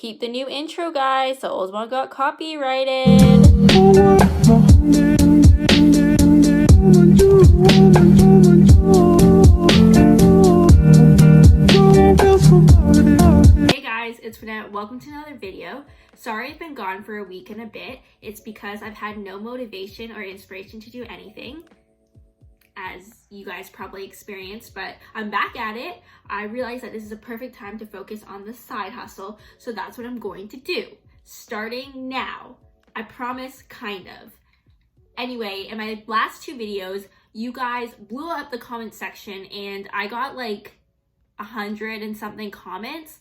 Peep the new intro, guys. The old one got copyrighted. Hey guys, it's Renette. Welcome to another video. Sorry I've been gone for a week and a bit. It's because I've had no motivation or inspiration to do anything, as you guys probably experienced, but I'm back at it. I realized that this is a perfect time to focus on the side hustle, so that's what I'm going to do, starting now. I promise, kind of. Anyway, in my last two videos, you guys blew up the comment section and I got like 100 and something comments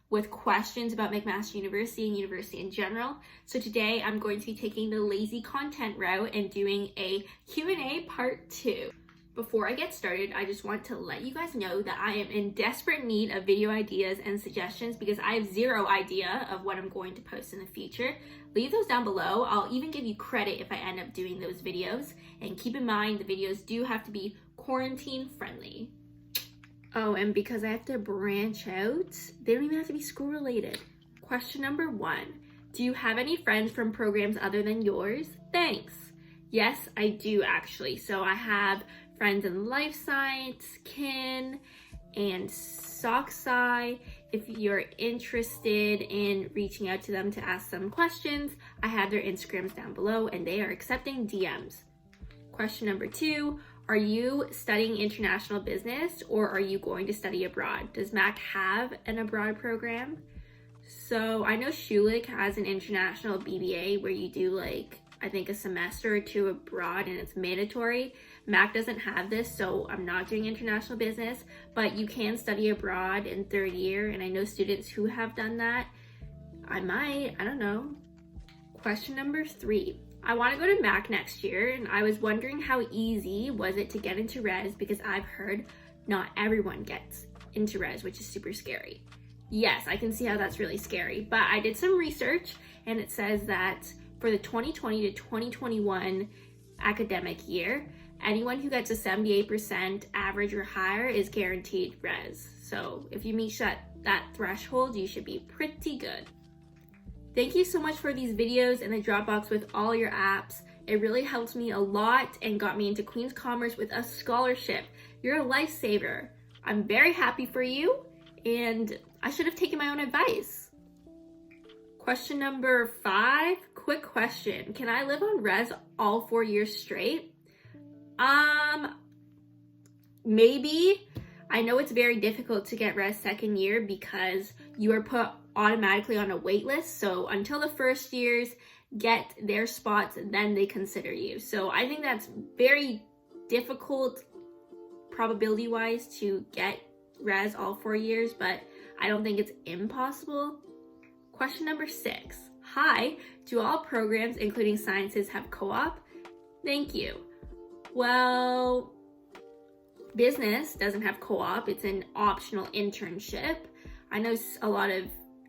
with questions about McMaster University and university in general. So today I'm going to be taking the lazy content route and doing a Q&A part 2. Before I get started, I just want to let you guys know that I am in desperate need of video ideas and suggestions because I have zero idea of what I'm going to post in the future. Leave those down below. I'll even give you credit if I end up doing those videos. And keep in mind, the videos do have to be quarantine friendly. Oh, and because I have to branch out, they don't even have to be school related. Question number 1. Do you have any friends from programs other than yours? Thanks. Yes, I do actually. So I have friends in life science, kin, and Soc Sci. If you're interested in reaching out to them to ask them questions, I have their Instagrams down below and they are accepting DMs. Question number 2. Are you studying international business or are you going to study abroad? Does Mac have an abroad program? So I know Schulich has an international BBA where you do like, I think a semester or two abroad and it's mandatory. Mac doesn't have this, so I'm not doing international business, but you can study abroad in third year. And I know students who have done that. I don't know. Question number 3. I want to go to Mac next year, and I was wondering how easy was it to get into res because I've heard not everyone gets into res, which is super scary. Yes, I can see how that's really scary, but I did some research and it says that for the 2020 to 2021 academic year, anyone who gets a 78% average or higher is guaranteed res. So if you meet that threshold, you should be pretty good. Thank you so much for these videos and the Dropbox with all your apps. It really helped me a lot and got me into Queen's Commerce with a scholarship. You're a lifesaver. I'm very happy for you and I should have taken my own advice. Question number 5, quick question. Can I live on res all 4 years straight? Maybe. I know it's very difficult to get res second year because you are put automatically on a wait list. So until the first years get their spots, then they consider you. So I think that's very difficult probability wise to get res all 4 years, but I don't think it's impossible. Question number 6. Hi, do all programs, including sciences, have co-op? Thank you. Well, business doesn't have co-op. It's an optional internship. I know a lot of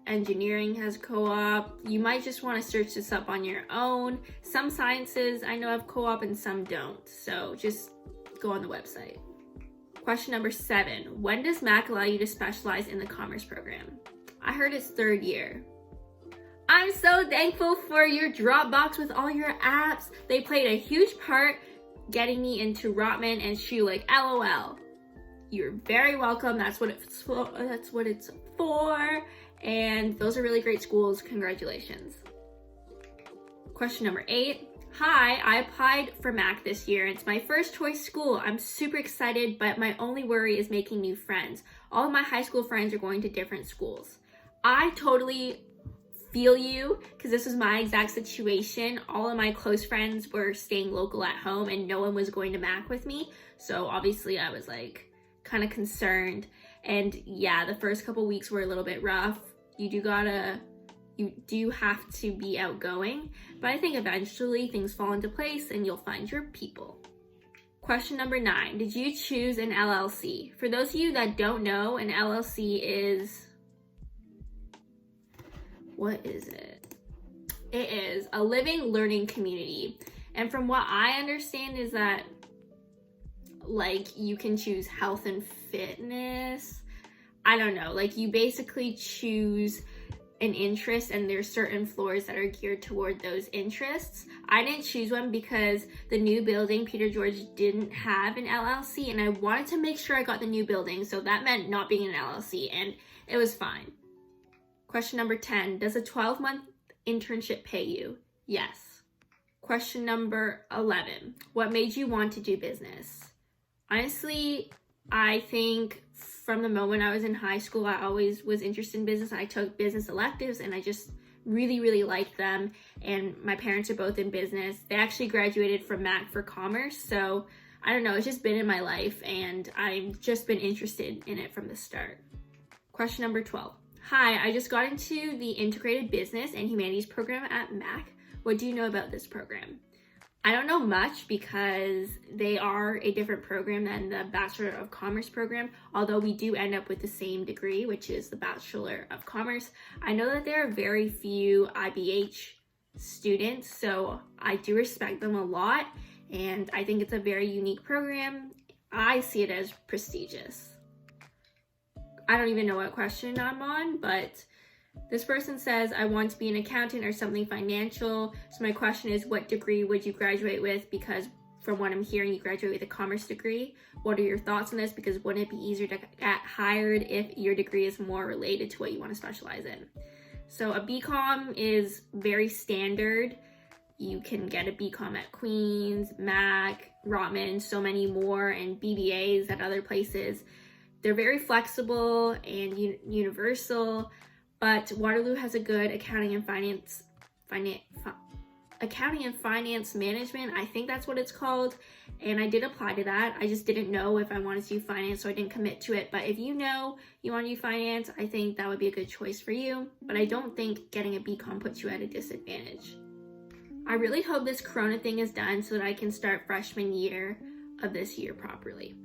engineering has co-op. You might just want to search this up on your own. Some sciences I know have co-op and some don't. So just go on the website. Question number 7. When does Mac allow you to specialize in the commerce program? I heard it's third year. I'm so thankful for your Dropbox with all your apps. They played a huge part getting me into Rotman and Schulich. LOL. You're very welcome. That's what it's for. And those are really great schools. Congratulations. Question number 8. Hi, I applied for Mac this year. It's my first choice school. I'm super excited, but my only worry is making new friends. All of my high school friends are going to different schools. I totally feel you because this was my exact situation. All of my close friends were staying local at home and no one was going to Mac with me. So obviously I was like kind of concerned. And yeah, the first couple weeks were a little bit rough. You do have to be outgoing, but I think eventually things fall into place and you'll find your people. Question number 9. Did you choose an LLC? For those of you that don't know, an LLC is, what is it? It is a living learning community. And from what I understand is that like you can choose health and fitness. I don't know, like you basically choose an interest, and there's certain floors that are geared toward those interests. I didn't choose one because the new building, Peter George, didn't have an LLC, and I wanted to make sure I got the new building, so that meant not being an LLC, and it was fine. Question number 10, does a 12-month internship pay you? Yes. Question number 11, what made you want to do business? Honestly, I think from the moment I was in high school, I always was interested in business. I took business electives and I just really liked them. And my parents are both in business. They actually graduated from Mac for commerce. So I don't know, it's just been in my life and I've just been interested in it from the start. Question number 12. Hi, I just got into the Integrated Business and Humanities program at Mac. What do you know about this program? I don't know much because they are a different program than the Bachelor of Commerce program, although we do end up with the same degree, which is the Bachelor of Commerce. I know that there are very few IBH students, so I do respect them a lot, and I think it's a very unique program. I see it as prestigious. I don't even know what question I'm on, but this person says, I want to be an accountant or something financial. So my question is, what degree would you graduate with? Because from what I'm hearing, you graduate with a commerce degree. What are your thoughts on this? Because wouldn't it be easier to get hired if your degree is more related to what you want to specialize in? So a BCom is very standard. You can get a BCom at Queens, Mac, Rotman, so many more, and BBAs at other places. They're very flexible and universal. But Waterloo has a good accounting and finance management. I think that's what it's called. And I did apply to that. I just didn't know if I wanted to do finance, so I didn't commit to it. But if you know you want to do finance, I think that would be a good choice for you. But I don't think getting a BCom puts you at a disadvantage. I really hope this Corona thing is done so that I can start freshman year of this year properly.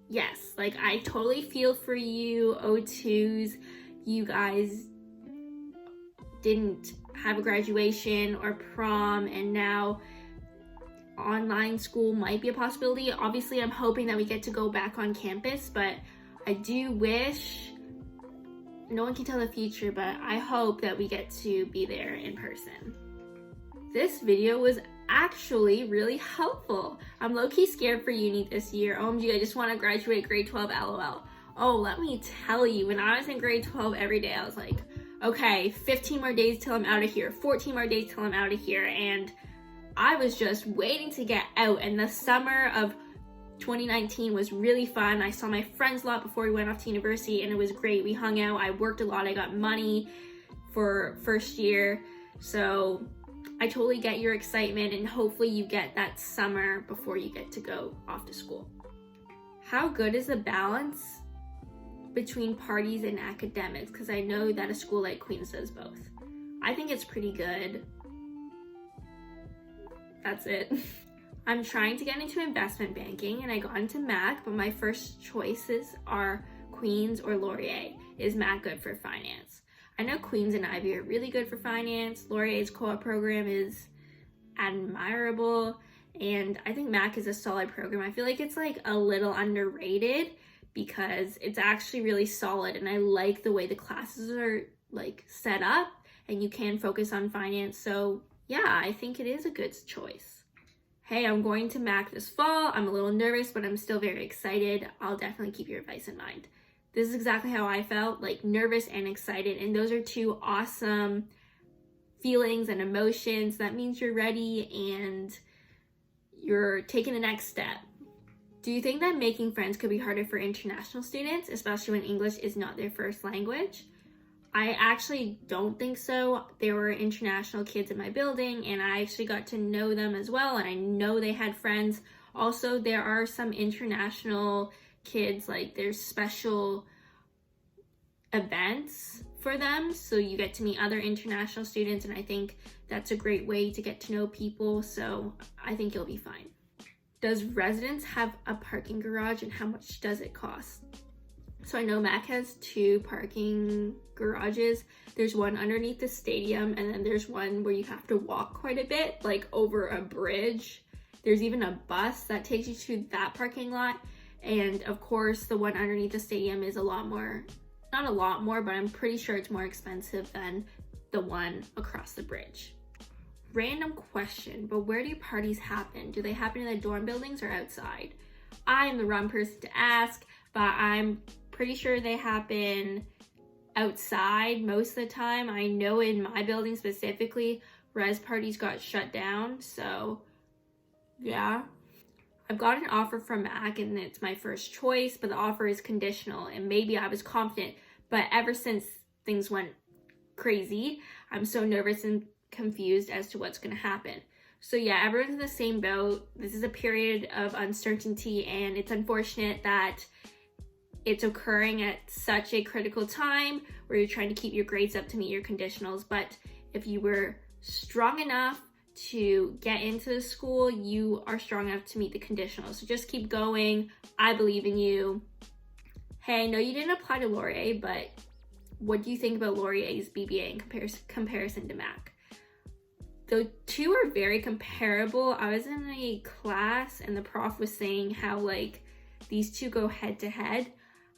Yes, like I totally feel for you, O2s. You guys didn't have a graduation or prom, and now online school might be a possibility. Obviously, I'm hoping that we get to go back on campus, but I do wish, no one can tell the future, but I hope that we get to be there in person. This video was actually really helpful. I'm low-key scared for uni this year. OMG, I just want to graduate grade 12, LOL. Oh, let me tell you, when I was in grade 12 every day, I was like, okay, 15 more days till I'm out of here, 14 more days till I'm out of here, and I was just waiting to get out, and the summer of 2019 was really fun. I saw my friends a lot before we went off to university, and it was great. We hung out, I worked a lot, I got money for first year, so I totally get your excitement, and hopefully you get that summer before you get to go off to school. How good is the balance between parties and academics? Because I know that a school like Queens does both. I think it's pretty good. That's it. I'm trying to get into investment banking and I got into Mac, but my first choices are Queens or Laurier. Is Mac good for finance? I know Queens and Ivy are really good for finance. Laurier's co-op program is admirable, and I think Mac is a solid program. I feel like it's like a little underrated because it's actually really solid, and I like the way the classes are like set up and you can focus on finance. So yeah, I think it is a good choice. Hey, I'm going to Mac this fall. I'm a little nervous, but I'm still very excited. I'll definitely keep your advice in mind. This is exactly how I felt, like nervous and excited, and those are two awesome feelings and emotions. That means you're ready and you're taking the next step. Do you think that making friends could be harder for international students, especially when English is not their first language? I actually don't think so. There were international kids in my building and I actually got to know them as well, and I know they had friends. Also, there are some international kids, like there's special events for them, so you get to meet other international students, and I think that's a great way to get to know people, so I think you'll be fine. Does residence have a parking garage, and how much does it cost? So I know Mac has 2 parking garages. There's one underneath the stadium, and then there's one where you have to walk quite a bit, like over a bridge. There's even a bus that takes you to that parking lot. And of course, the one underneath the stadium is a lot more, not a lot more, but I'm pretty sure it's more expensive than the one across the bridge. Random question, but where do parties happen? Do they happen in the dorm buildings or outside? I am the wrong person to ask, but I'm pretty sure they happen outside most of the time. I know in my building specifically, res parties got shut down, so yeah. I've got an offer from Mac and it's my first choice, but the offer is conditional, and maybe I was confident, but ever since things went crazy, I'm so nervous and confused as to what's going to happen. So yeah, everyone's in the same boat. This is a period of uncertainty, and it's unfortunate that it's occurring at such a critical time where you're trying to keep your grades up to meet your conditionals. But if you were strong enough to get into the school, you are strong enough to meet the conditionals. So just keep going. I believe in you. Hey, I know you didn't apply to Laurier, but what do you think about Laurier's BBA in comparison to Mac? The two are very comparable. I was in a class and the prof was saying how like these two go head to head.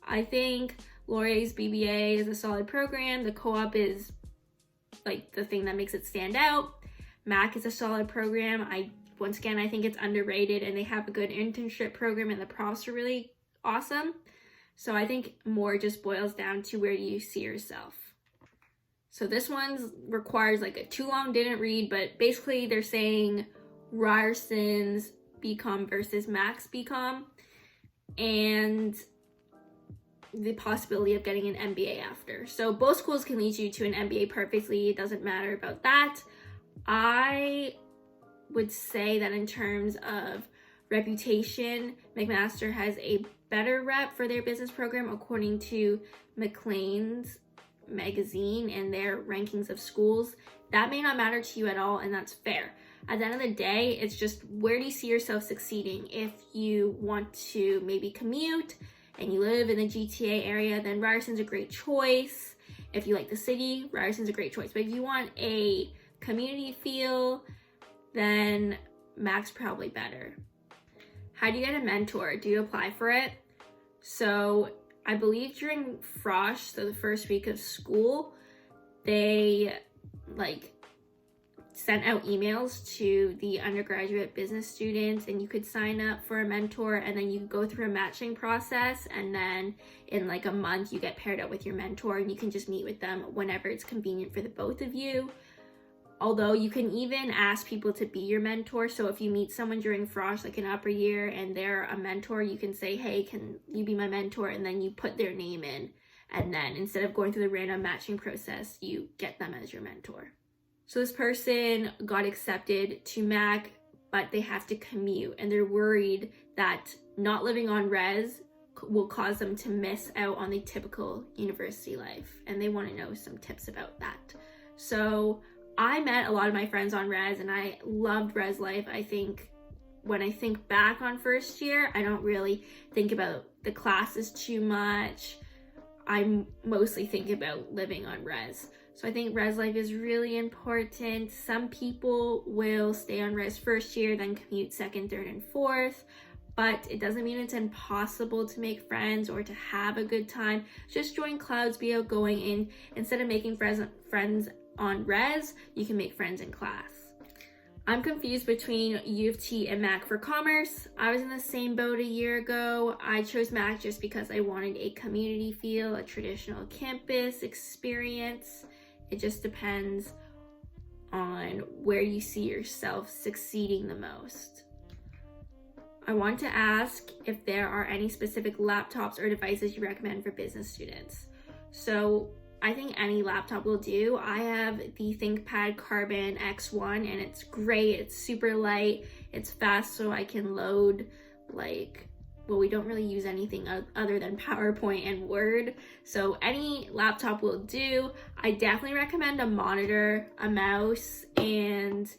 I think Laurier's BBA is a solid program. The co-op is like the thing that makes it stand out. Mac is a solid program. Once again, I think it's underrated, and they have a good internship program and the profs are really awesome. So I think more just boils down to where do you see yourself. So this one requires like a too long didn't read, but basically they're saying Ryerson's BCom versus Mac's BCom and the possibility of getting an MBA after. So both schools can lead you to an MBA perfectly. It doesn't matter about that. I would say that in terms of reputation, McMaster has a better rep for their business program according to McLean's magazine and their rankings of schools. That may not matter to you at all, and that's fair. At the end of the day, it's just where do you see yourself succeeding? If you want to maybe commute and you live in the GTA area, then Ryerson's a great choice. If you like the city, Ryerson's a great choice. But if you want a community feel, then Mac's probably better. How do you get a mentor? Do you apply for it? So I believe during Frosh, so the first week of school, they like sent out emails to the undergraduate business students, and you could sign up for a mentor, and then you go through a matching process, and then in like a month you get paired up with your mentor, and you can just meet with them whenever it's convenient for the both of you. Although you can even ask people to be your mentor. So if you meet someone during Frosh, like an upper year, and they're a mentor, you can say, hey, can you be my mentor? And then you put their name in. And then instead of going through the random matching process, you get them as your mentor. So this person got accepted to Mac, but they have to commute. And they're worried that not living on res will cause them to miss out on the typical university life. And they want to know some tips about that. So I met a lot of my friends on res, and I loved res life. I think when I think back on first year, I don't really think about the classes too much. I mostly think about living on res. So I think res life is really important. Some people will stay on res first year, then commute second, third, and fourth. But it doesn't mean it's impossible to make friends or to have a good time. Just join clouds, be outgoing, and instead of making friends on res, you can make friends in class. I'm confused between U of T and Mac for commerce. I was in the same boat a year ago. I chose Mac just because I wanted a community feel, a traditional campus experience. It just depends on where you see yourself succeeding the most. I want to ask if there are any specific laptops or devices you recommend for business students. So I think any laptop will do. I have the ThinkPad Carbon X1 and it's great. It's super light. It's fast, so I can load we don't really use anything other than PowerPoint and Word. So any laptop will do. I definitely recommend a monitor, a mouse, and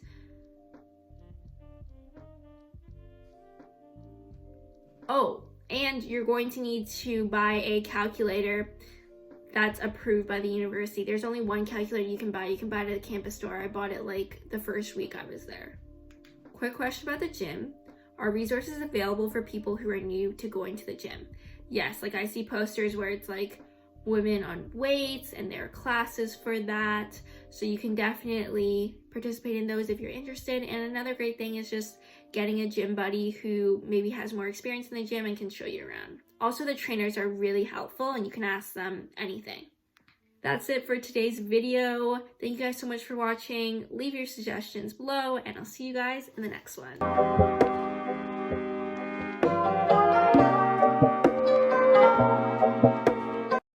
and you're going to need to buy a calculator that's approved by the university. There's only one calculator you can buy. You can buy it at the campus store. I bought it like the first week I was there. Quick question about the gym. Are resources available for people who are new to going to the gym? Yes, like I see posters where it's like women on weights, and there are classes for that. So you can definitely participate in those if you're interested. And another great thing is just getting a gym buddy who maybe has more experience in the gym and can show you around. Also, the trainers are really helpful and you can ask them anything. That's it for today's video. Thank you guys so much for watching. Leave your suggestions below and I'll see you guys in the next one.